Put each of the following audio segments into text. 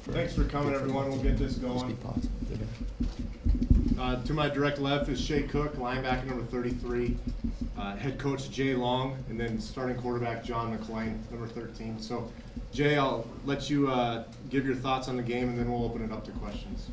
Thanks for coming, everyone. We'll get this going. To my direct left is Shea Cook, linebacker number 33, head coach Jay Long, and then starting quarterback John McClain, number 13. So, Jay, I'll let you give your thoughts on the game, and then we'll open it up to questions.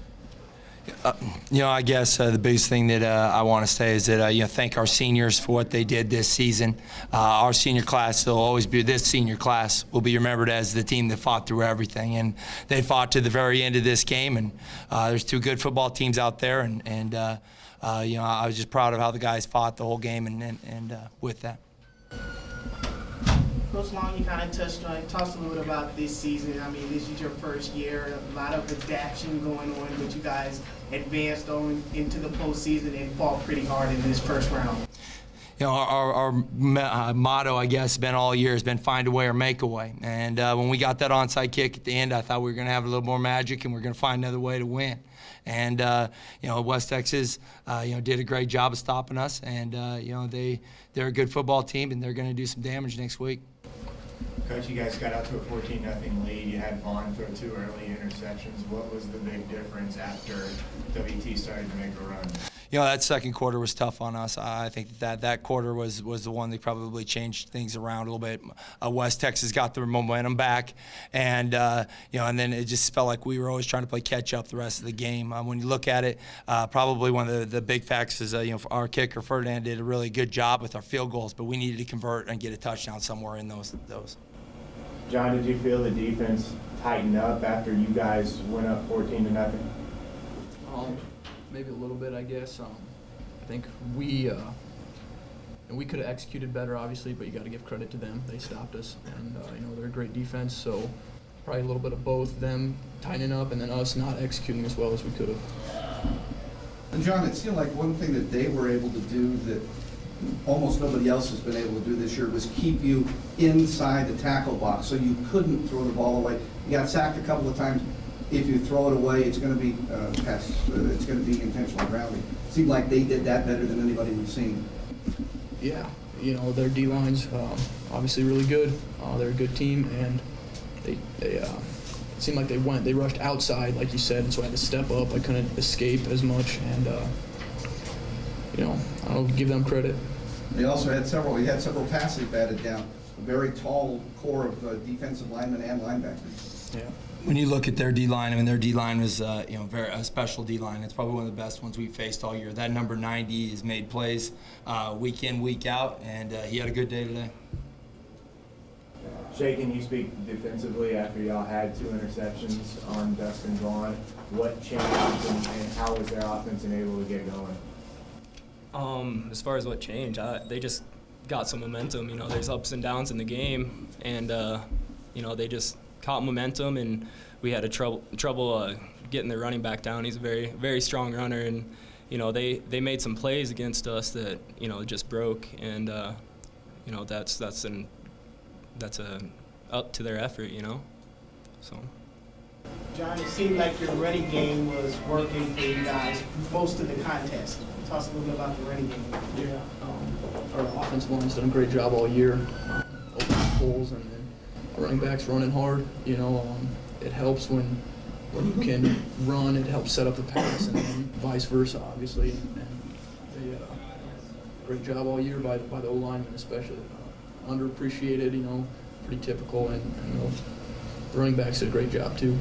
I guess the biggest thing that I want to say is that thank our seniors for what they did this season. Our senior class will always be, this senior class will be remembered as the team that fought through everything, and they fought to the very end of this game. And there's two good football teams out there, and I was just proud of how the guys fought the whole game, and with that. Coach Long, you kind of touched a little bit about this season. I mean, this is your first year, a lot of adaptation going on, but you guys advanced on into the postseason and fought pretty hard in this first round. Our motto, I guess, has been all year has been find a way or make a way. And when we got that onside kick at the end, I thought we were going to have a little more magic and we are going to find another way to win. And West Texas, did a great job of stopping us. And they're a good football team, and they're going to do some damage next week. Coach, you guys got out to a 14-0 lead. You had Vaughn throw 2 early interceptions. What was the big difference after WT started to make a run? That second quarter was tough on us. I think that quarter was the one that probably changed things around a little bit. West Texas got their momentum back, and and then it just felt like we were always trying to play catch up the rest of the game. When you look at it, probably one of the big facts is our kicker Ferdinand did a really good job with our field goals, but we needed to convert and get a touchdown somewhere in those. John, did you feel the defense tighten up after you guys went up 14-0? Maybe a little bit, I guess. I think we could have executed better, obviously, but you got to give credit to them. They stopped us, and they're a great defense. So probably a little bit of both, them tightening up and then us not executing as well as we could have. And John, it seemed like one thing that they were able to do that almost nobody else has been able to do this year was keep you inside the tackle box, so you couldn't throw the ball away. You got sacked a couple of times. If you throw it away, it's going to be it's going to be intentional grounding. It seemed like they did that better than anybody we've seen. Yeah, their D-line's obviously really good. They're a good team, and they it seemed like they rushed outside, like you said, and so I had to step up. I couldn't escape as much, and I'll give them credit. They also had several passes batted down. A very tall core of defensive linemen and linebackers. Yeah. When you look at their D-line, their D-line was very a special D-line. It's probably one of the best ones we've faced all year. That number 90 has made plays week in, week out, and he had a good day today. Shay, can you speak defensively after y'all had 2 interceptions on Dustin Vaughn? What changed and how was their offense able to get going? As far as what changed, they just got some momentum. There's ups and downs in the game, and they just caught momentum, and we had trouble getting their running back down. He's a very, very strong runner, and they made some plays against us that just broke, and that's up to their effort, So. John, it seemed like your running game was working for you guys most of the contest. Tell us a little bit about the running game. Yeah, our offensive line's done a great job all year, opening holes, and then our running backs running hard. It helps when you can run. It helps set up the pass, and then vice versa, obviously. And they great job all year by the O-linemen, especially. Underappreciated, pretty typical, and the running backs did a great job too.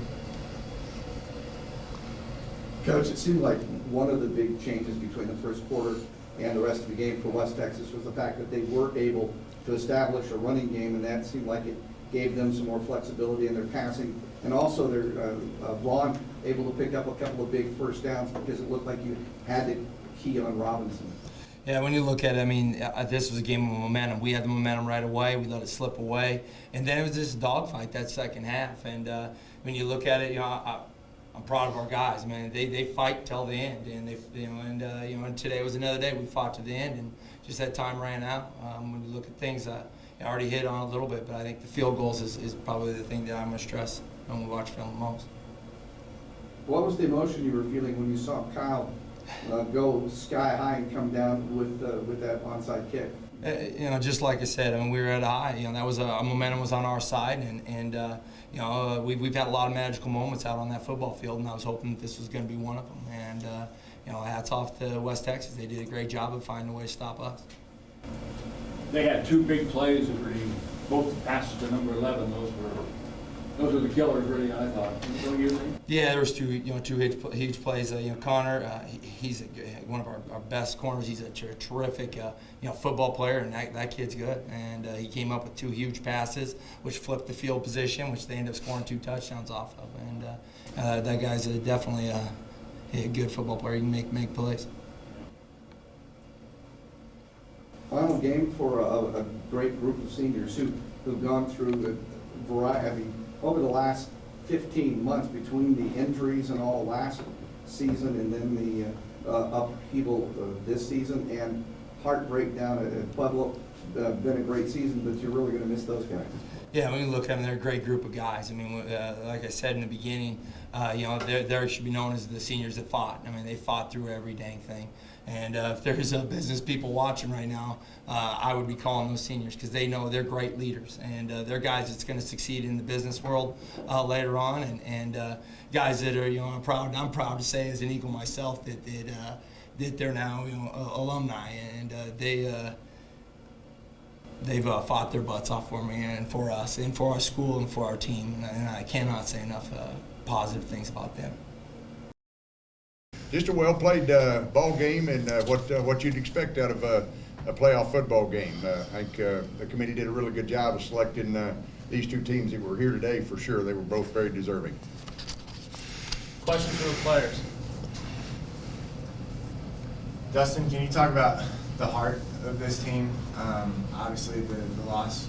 Coach, it seemed like one of the big changes between the first quarter and the rest of the game for West Texas was the fact that they were able to establish a running game, and that seemed like it gave them some more flexibility in their passing. And also, their Vaughn able to pick up a couple of big first downs because it looked like you had to key on Robinson. Yeah, when you look at it, this was a game of momentum. We had the momentum right away. We let it slip away. And then it was this dogfight that second half. And when you look at it, I'm proud of our guys. They fight till the end. And and today was another day we fought to the end, and just that time ran out. When you look at things, I already hit on a little bit, but I think the field goals is probably the thing that I'm going to stress when we watch film the most. What was the emotion you were feeling when you saw Kyle go sky high and come down with that onside kick? Just like I said, we were at a high. That was momentum was on our side, and we've had a lot of magical moments out on that football field, and I was hoping that this was going to be one of them. And hats off to West Texas. They did a great job of finding a way to stop us. They had two big plays that really, both passes to number 11. Those were the killers, really. I thought. Don't you think? Yeah, there was two huge plays. Connor, he's one of our best corners. He's a terrific football player, and that kid's good. And he came up with two huge passes, which flipped the field position, which they ended up scoring 2 touchdowns off of. And that guy's definitely a good football player. He can make plays. Final game for a great group of seniors who've gone through the variety. Over the last 15 months, between the injuries and all last season and then the upheaval this season and heartbreak down at Pueblo, been a great season, but you're really going to miss those guys. Yeah, when you look at them, they're a great group of guys. I mean, like I said in the beginning, they should be known as the seniors that fought. I mean, they fought through every dang thing. And if there's business people watching right now, I would be calling those seniors because they know they're great leaders. And they're guys that's going to succeed in the business world later on. And guys that are, I'm proud to say as an Eagle myself that they're now, alumni. And they've fought their butts off for me and for us and for our school and for our team. And I cannot say enough positive things about them. Just a well-played ball game, and what you'd expect out of a playoff football game. I think the committee did a really good job of selecting these two teams that were here today for sure. They were both very deserving. Questions for the players? Dustin, can you talk about the heart of this team? Obviously, the loss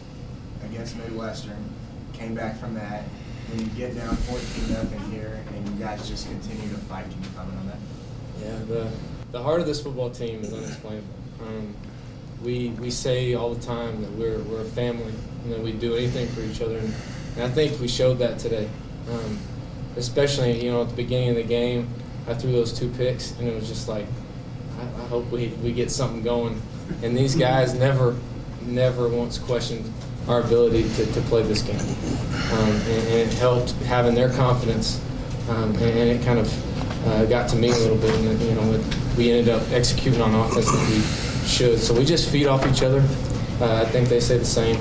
against Midwestern, came back from that. When you get down 14-0 here and you guys just continue to fight, can you comment on that? Yeah, the heart of this football team is unexplainable. We say all the time that we're a family and that we do anything for each other, and I think we showed that today. Especially, at the beginning of the game, I threw those 2 picks, and it was just like, I hope we get something going. And these guys never once questioned our ability to play this game. And it helped having their confidence, and it kind of got to me a little bit. And we ended up executing on offense that we should. So we just feed off each other. I think they say the same.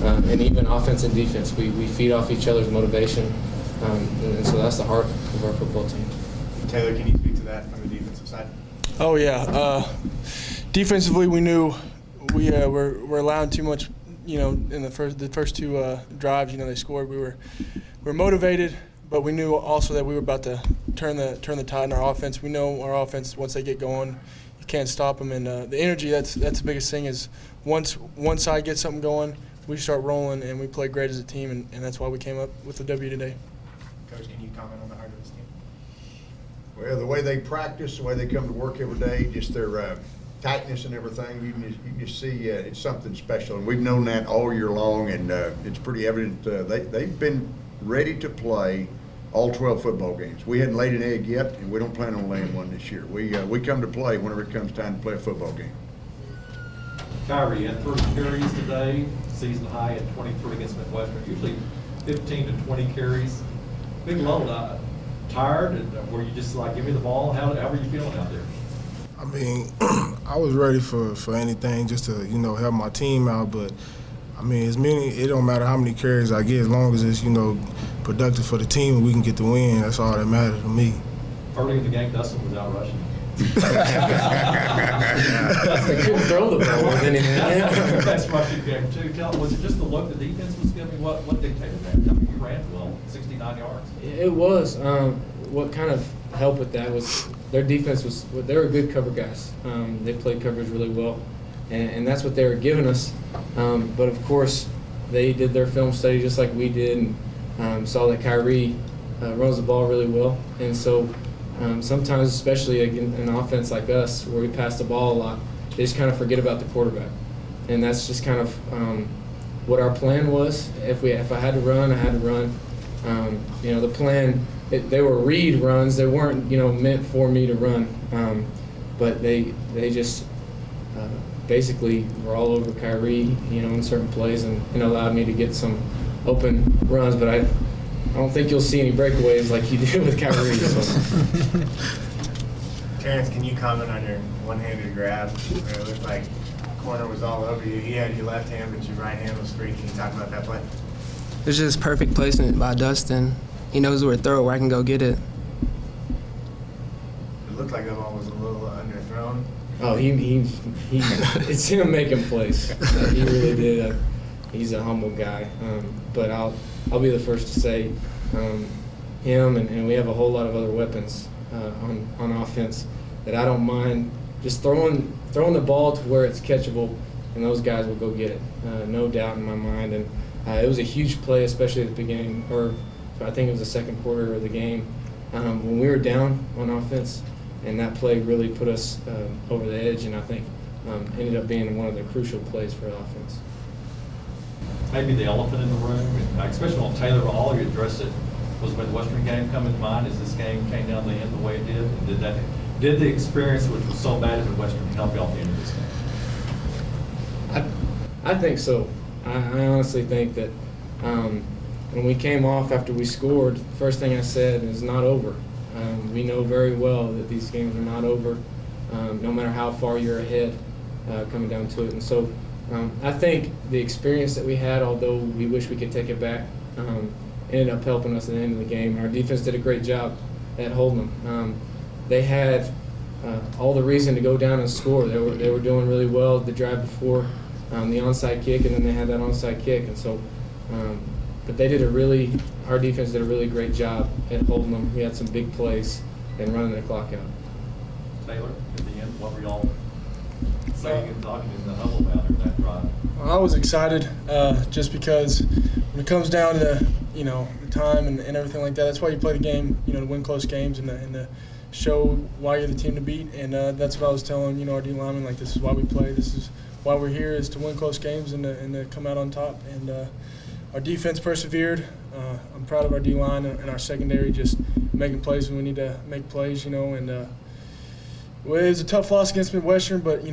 And even offense and defense, we feed off each other's motivation. And so that's the heart of our football team. Taylor, can you speak to that from the defensive side? Oh yeah, defensively we knew we were allowing too much. In the first 2 drives, they scored. We were motivated, but we knew also that we were about to turn the tide in our offense. We know our offense, once they get going, you can't stop them. And the energy, that's the biggest thing is once one side gets something going, we start rolling and we play great as a team, and that's why we came up with the W today. Coach, can you comment on the heart of this team? Well, the way they practice, the way they come to work every day, just their tightness and everything, you can just see it's something special, and we've known that all year long, and it's pretty evident. They've been ready to play all 12 football games. We hadn't laid an egg yet, and we don't plan on laying one this year. We come to play whenever it comes time to play a football game. Kyrie had 30 carries today, season high at 23 against Midwestern. Usually 15 to 20 carries. Big load. Tired, and were you just like, give me the ball? How were you feeling out there? I mean, I was ready for anything just to, help my team out. But, I mean, it don't matter how many carries I get as long as it's, productive for the team and we can get the win. That's all that matters to me. Early in the game, Dustin was out rushing. They couldn't throw the ball with anything. That's rushing game, too. Was it just the look the defense was giving? What dictated that? I mean, you ran well, 69 yards. It was. What kind of helped with that was their defense they were good cover guys. They played coverage really well, and that's what they were giving us. But of course, they did their film study just like we did, and saw that Kyrie runs the ball really well. And so sometimes, especially in an offense like us, where we pass the ball a lot, they just kind of forget about the quarterback. And that's just kind of what our plan was. If I had to run, I had to run. The plan. They were read runs. They weren't, meant for me to run. But they just basically were all over Kyrie, in certain plays and allowed me to get some open runs. But I don't think you'll see any breakaways like you did with Kyrie. So. Terrence, can you comment on your one-handed grab? It looked like corner was all over you. He had your left hand, but your right hand was free. Can you talk about that play? It's just perfect placement by Dustin. He knows where to throw, where I can go get it. It looked like that ball was a little underthrown. Oh, it's him making plays. He really did. He's a humble guy. But I'll be the first to say him, and we have a whole lot of other weapons on offense that I don't mind just throwing the ball to where it's catchable, and those guys will go get it. No doubt in my mind. And it was a huge play, especially at the beginning, or I think it was the second quarter of the game, when we were down on offense, and that play really put us over the edge, and I think ended up being one of the crucial plays for offense. Maybe the elephant in the room, especially on Taylor, all you addressed it, was when the Western game come to mind as this game came down the end the way it did? And did the experience, which was so bad at Western, help you off the end of this game? I think so. I honestly think that when we came off after we scored, the first thing I said is not over. We know very well that these games are not over, no matter how far you're ahead coming down to it. And so I think the experience that we had, although we wish we could take it back, ended up helping us at the end of the game. Our defense did a great job at holding them. They had all the reason to go down and score. They were doing really well the drive before the onside kick, and then they had that onside kick. And so, but our defense did a really great job at holding them. We had some big plays and running the clock out. Taylor, at the end, what were y'all saying and talking in the huddle about in that drive? I was excited just because when it comes down to the time and everything like that, that's why you play the game, to win close games and to show why you're the team to beat. And that's what I was telling our D linemen, like, this is why we play. This is why we're here, is to win close games and to come out on top. And our defense persevered. I'm proud of our D line and our secondary, just making plays when we need to make plays. And it was a tough loss against Midwestern, but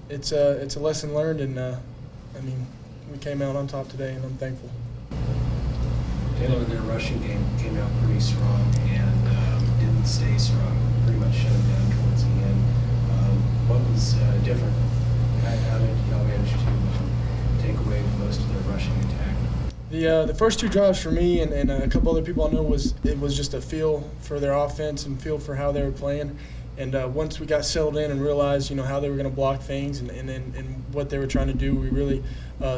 it's a lesson learned, and we came out on top today, and I'm thankful. Taylor, their rushing game came out pretty strong and didn't stay strong. Pretty much shut them down towards the end. What was different? How did y'all manage to take away most of their rushing attack? The first two drives for me and a couple other people I know was just a feel for their offense and feel for how they were playing. And once we got settled in and realized, how they were going to block things and what they were trying to do, we really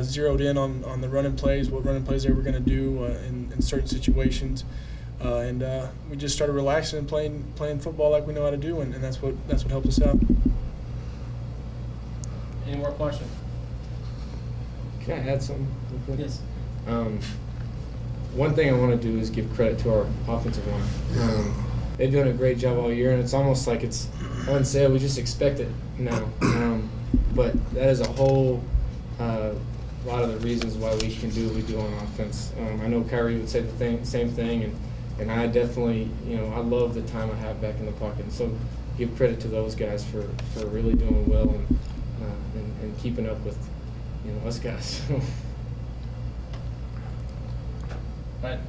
zeroed in on the running plays, what running plays they were going to do in certain situations. And we just started relaxing and playing football like we know how to do, and that's what helped us out. Any more questions? Can I add something real quick? Yes. One thing I want to do is give credit to our offensive line. They've done a great job all year, and it's almost like it's unsaid. We just expect it now. But that is a whole lot of the reasons why we can do what we do on offense. I know Kyrie would say the same thing, and I definitely, I love the time I have back in the pocket. And so give credit to those guys for really doing well and keeping up with, us guys. All right.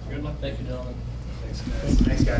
Good luck. Thank you, gentlemen. Thanks, guys.